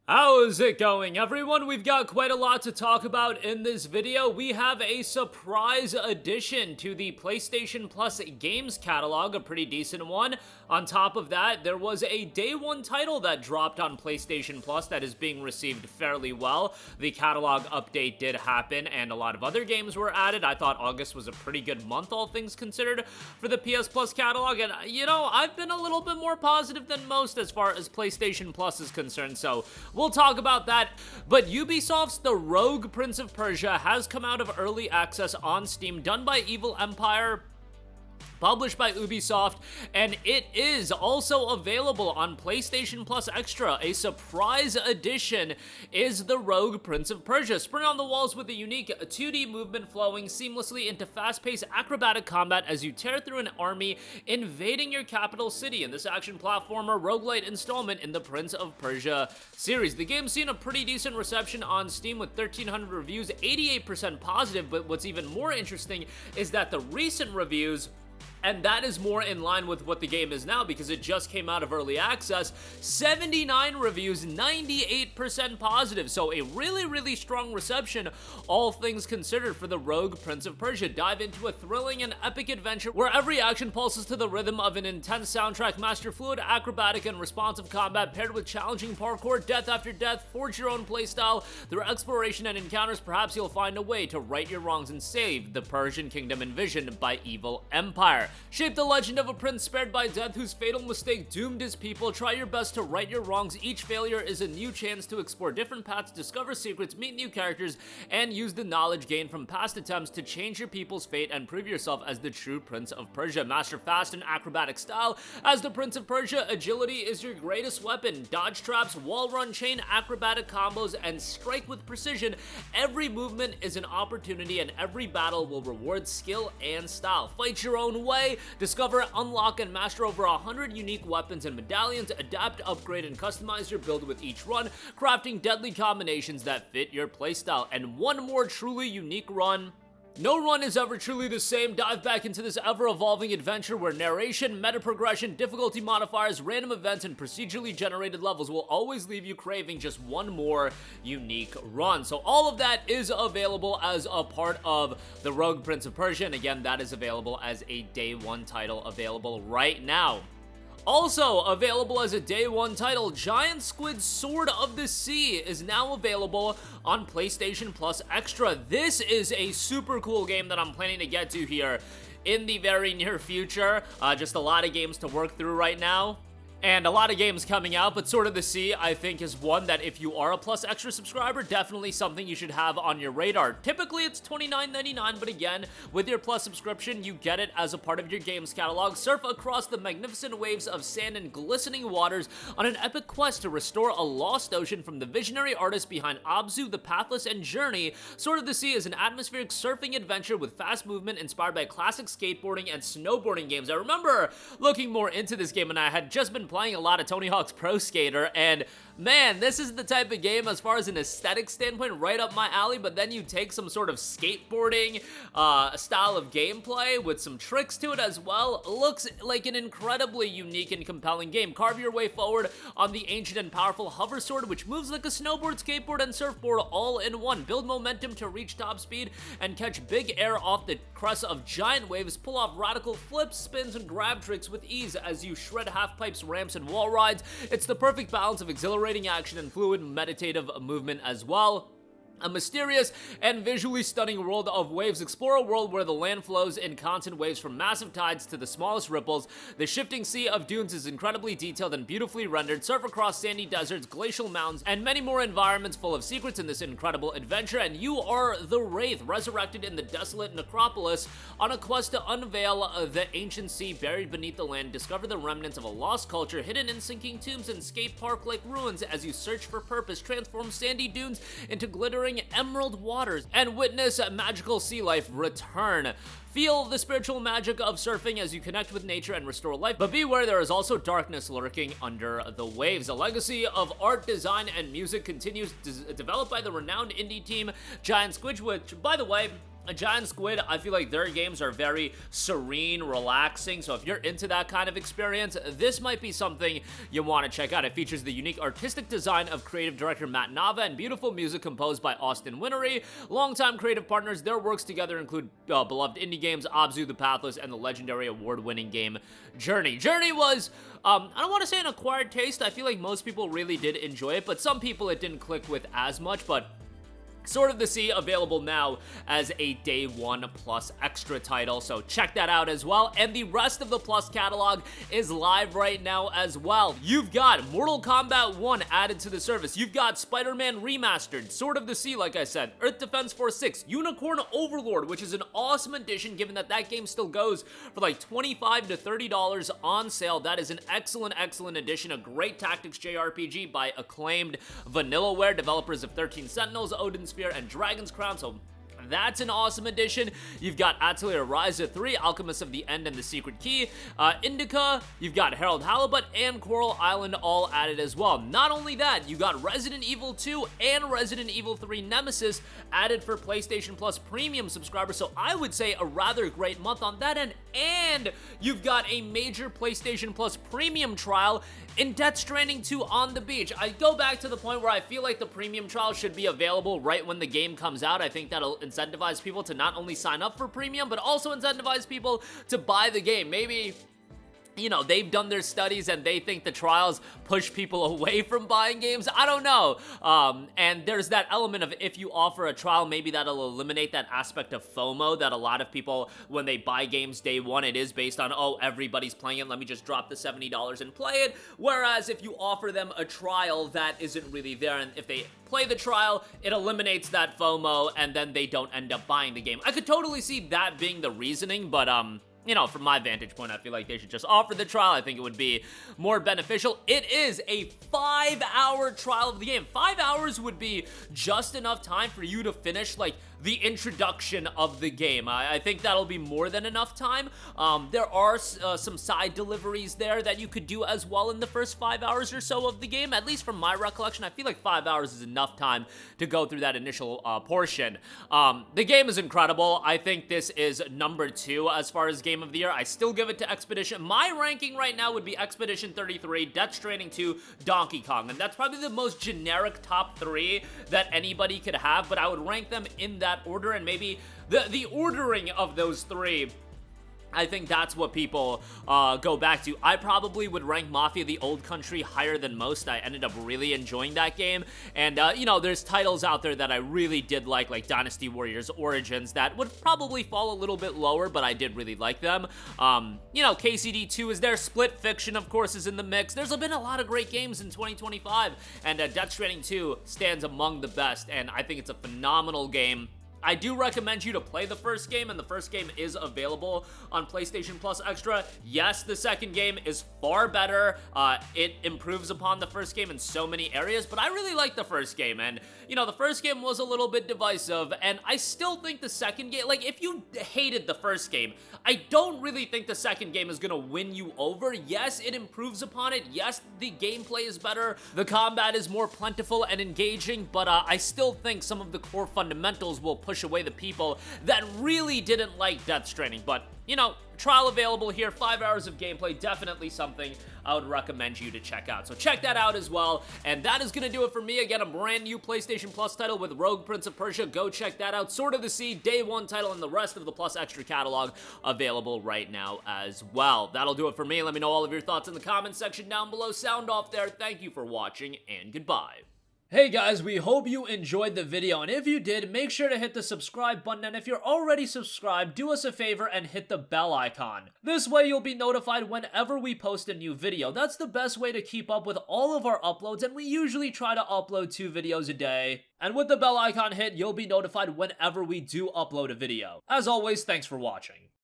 How's it going, everyone? We've got quite a lot to talk about in this video. We have a surprise addition to the PlayStation Plus games catalog, a pretty decent one. On top of that, there was a day one title that dropped on PlayStation Plus that is being received fairly well. The catalog update did happen, and a lot of other games were added. I thought August was a pretty good month, all things considered, for the PS Plus catalog, and, I've been a little bit more positive than most as far as PlayStation Plus is concerned, so we'll talk about that. But Ubisoft's The Rogue Prince of Persia has come out of early access on Steam, done by Evil Empire, published by Ubisoft, and it is also available on PlayStation Plus Extra. A surprise addition is The Rogue Prince of Persia. Spring on the walls with a unique 2D movement flowing seamlessly into fast-paced acrobatic combat as you tear through an army invading your capital city in this action platformer roguelite installment in the Prince of Persia series. The game's seen a pretty decent reception on Steam with 1,300 reviews, 88% positive, but what's even more interesting is that the recent reviews, and that is more in line with what the game is now because it just came out of early access, 79 reviews, 98% positive. So a really strong reception, all things considered, for the Rogue Prince of Persia. Dive into a thrilling and epic adventure where every action pulses to the rhythm of an intense soundtrack, master fluid, acrobatic, and responsive combat paired with challenging parkour, death after death. Forge your own playstyle through exploration and encounters. Perhaps you'll find a way to right your wrongs and save the Persian kingdom envisioned by Evil Empire. Shape the legend of a prince spared by death whose fatal mistake doomed his people. Try your best to right your wrongs. Each failure is a new chance to explore different paths, discover secrets, meet new characters, and use the knowledge gained from past attempts to change your people's fate and prove yourself as the true Prince of Persia. Master fast and acrobatic style. As the Prince of Persia, agility is your greatest weapon. Dodge traps, wall run, chain acrobatic combos, and strike with precision. Every movement is an opportunity, and every battle will reward skill and style. Fight your own way. Discover, unlock, and master over 100 unique weapons and medallions. Adapt, upgrade, and customize your build with each run, crafting deadly combinations that fit your playstyle. And one more truly unique run. No run is ever truly the same. Dive back into this ever-evolving adventure where narration, meta progression, difficulty modifiers, random events, and procedurally generated levels will always leave you craving just one more unique run. So all of that is available as a part of the Rogue Prince of Persia, and again, that is available as a day one title available right now. Also available as a day one title, Giant Squid Sword of the Sea is now available on PlayStation Plus Extra. This is a super cool game that I'm planning to get to here in the very near future. Just a lot of games to work through right now, and a lot of games coming out, but Sword of the Sea, I think, is one that if you are a Plus Extra subscriber, definitely something you should have on your radar. Typically, it's $29.99, but again, with your Plus subscription, you get it as a part of your games catalog. Surf across the magnificent waves of sand and glistening waters on an epic quest to restore a lost ocean from the visionary artist behind Abzu, The Pathless, and Journey. Sword of the Sea is an atmospheric surfing adventure with fast movement inspired by classic skateboarding and snowboarding games. I remember looking more into this game, and I had just been playing a lot of Tony Hawk's Pro Skater, and man, this is the type of game, as far as an aesthetic standpoint, right up my alley. But then you take some sort of skateboarding style of gameplay with some tricks to it as well. Looks like an incredibly unique and compelling game. Carve your way forward on the ancient and powerful hover sword, which moves like a snowboard, skateboard, and surfboard all in one. Build momentum to reach top speed and catch big air off the crest of giant waves. Pull off radical flips, spins, and grab tricks with ease as you shred half pipes, ramps, and wall rides. It's the perfect balance of exhilarating action and fluid meditative movement as well. A mysterious and visually stunning world of waves. Explore a world where the land flows in constant waves from massive tides to the smallest ripples. The shifting sea of dunes is incredibly detailed and beautifully rendered. Surf across sandy deserts, glacial mountains, and many more environments full of secrets in this incredible adventure. And you are the Wraith, resurrected in the desolate necropolis on a quest to unveil the ancient sea buried beneath the land. Discover the remnants of a lost culture hidden in sinking tombs and skate park-like ruins as you search for purpose. Transform sandy dunes into glittering emerald waters and witness magical sea life return. Feel the spiritual magic of surfing as you connect with nature and restore life, but beware, there is also darkness lurking under the waves. A legacy of art, design, and music continues, developed by the renowned indie team Giant Squid, which, by the way, A Giant Squid, I feel like their games are very serene, relaxing, so if you're into that kind of experience, this might be something you want to check out. It features the unique artistic design of creative director Matt Nava and beautiful music composed by Austin Winnery. Longtime creative partners, their works together include beloved indie games Abzu the Pathless and the legendary award-winning game Journey. Journey was, I don't want to say an acquired taste, I feel like most people really did enjoy it, but some people it didn't click with as much, but Sword of the Sea available now as a Day 1 Plus extra title, so check that out as well. And the rest of the Plus catalog is live right now as well. You've got Mortal Kombat 1 added to the service. You've got Spider-Man Remastered, Sword of the Sea, like I said, Earth Defense Force 6, Unicorn Overlord, which is an awesome addition given that that game still goes for like $25 to $30 on sale. That is an excellent, excellent addition. A great tactics JRPG by acclaimed Vanillaware, developers of 13 Sentinels, Odin's Spear, and Dragon's Crown, so that's an awesome addition. You've got Atelier Ryza 3, Alchemist of the End and the Secret Key, Indica, you've got Harold Halibut, and Coral Island all added as well. Not only that, you got Resident Evil 2 and Resident Evil 3 Nemesis added for PlayStation Plus Premium subscribers, so I would say a rather great month on that end. And you've got a major PlayStation Plus Premium trial in Death Stranding 2 on the beach. I go back to the point where I feel like the premium trial should be available right when the game comes out. I think that'll incentivize people to not only sign up for premium, but also incentivize people to buy the game. Maybe, you know, they've done their studies and they think the trials push people away from buying games. I don't know. And there's that element of if you offer a trial, maybe that'll eliminate that aspect of FOMO that a lot of people, when they buy games day one, it is based on, oh, everybody's playing it, let me just drop the $70 and play it. Whereas if you offer them a trial, that isn't really there. And if they play the trial, it eliminates that FOMO and then they don't end up buying the game. I could totally see that being the reasoning, but you know, from my vantage point, I feel like they should just offer the trial. I think it would be more beneficial. It is a 5-hour trial of the game. 5 hours would be just enough time for you to finish, like, the introduction of the game. I think that'll be more than enough time. There are some side deliveries there that you could do as well in the first 5 hours or so of the game. At least from my recollection, I feel like 5 hours is enough time to go through that initial portion. The game is incredible. I think this is number 2 as far as Game of the Year. I still give it to Expedition. My ranking right now would be Expedition 33, Death Stranding 2, Donkey Kong, and that's probably the most generic top 3 that anybody could have, but I would rank them in that order, and maybe the ordering of those 3, I think that's what people go back to. I probably would rank Mafia: The Old Country higher than most. I ended up really enjoying that game, and you know, there's titles out there that I really did like Dynasty Warriors Origins, that would probably fall a little bit lower, but I did really like them. You know, KCD 2 is there, Split Fiction, of course, is in the mix. There's been a lot of great games in 2025, and Death Stranding 2 stands among the best, and I think it's a phenomenal game. I do recommend you to play the first game, and the first game is available on PlayStation Plus Extra. Yes, the second game is far better. It improves upon the first game in so many areas, but I really like the first game, and, you know, the first game was a little bit divisive, and I still think the second game, like, if you hated the first game, I don't really think the second game is gonna win you over. Yes, it improves upon it. Yes, the gameplay is better. The combat is more plentiful and engaging, but I still think some of the core fundamentals will push away the people that really didn't like Death Stranding. But, you know, trial available here, 5 hours of gameplay, definitely something I would recommend you to check out. So check that out as well. And that is gonna do it for me. Again, a brand new PlayStation Plus title with Rogue Prince of Persia. Go check that out. Sword of the Sea, Day 1 title, and the rest of the Plus Extra catalog available right now as well. That'll do it for me. Let me know all of your thoughts in the comments section down below. Sound off there. Thank you for watching, and goodbye. Hey guys, we hope you enjoyed the video, and if you did, make sure to hit the subscribe button, and if you're already subscribed, do us a favor and hit the bell icon. This way you'll be notified whenever we post a new video. That's the best way to keep up with all of our uploads, and we usually try to upload 2 videos a day. And with the bell icon hit, you'll be notified whenever we do upload a video. As always, thanks for watching.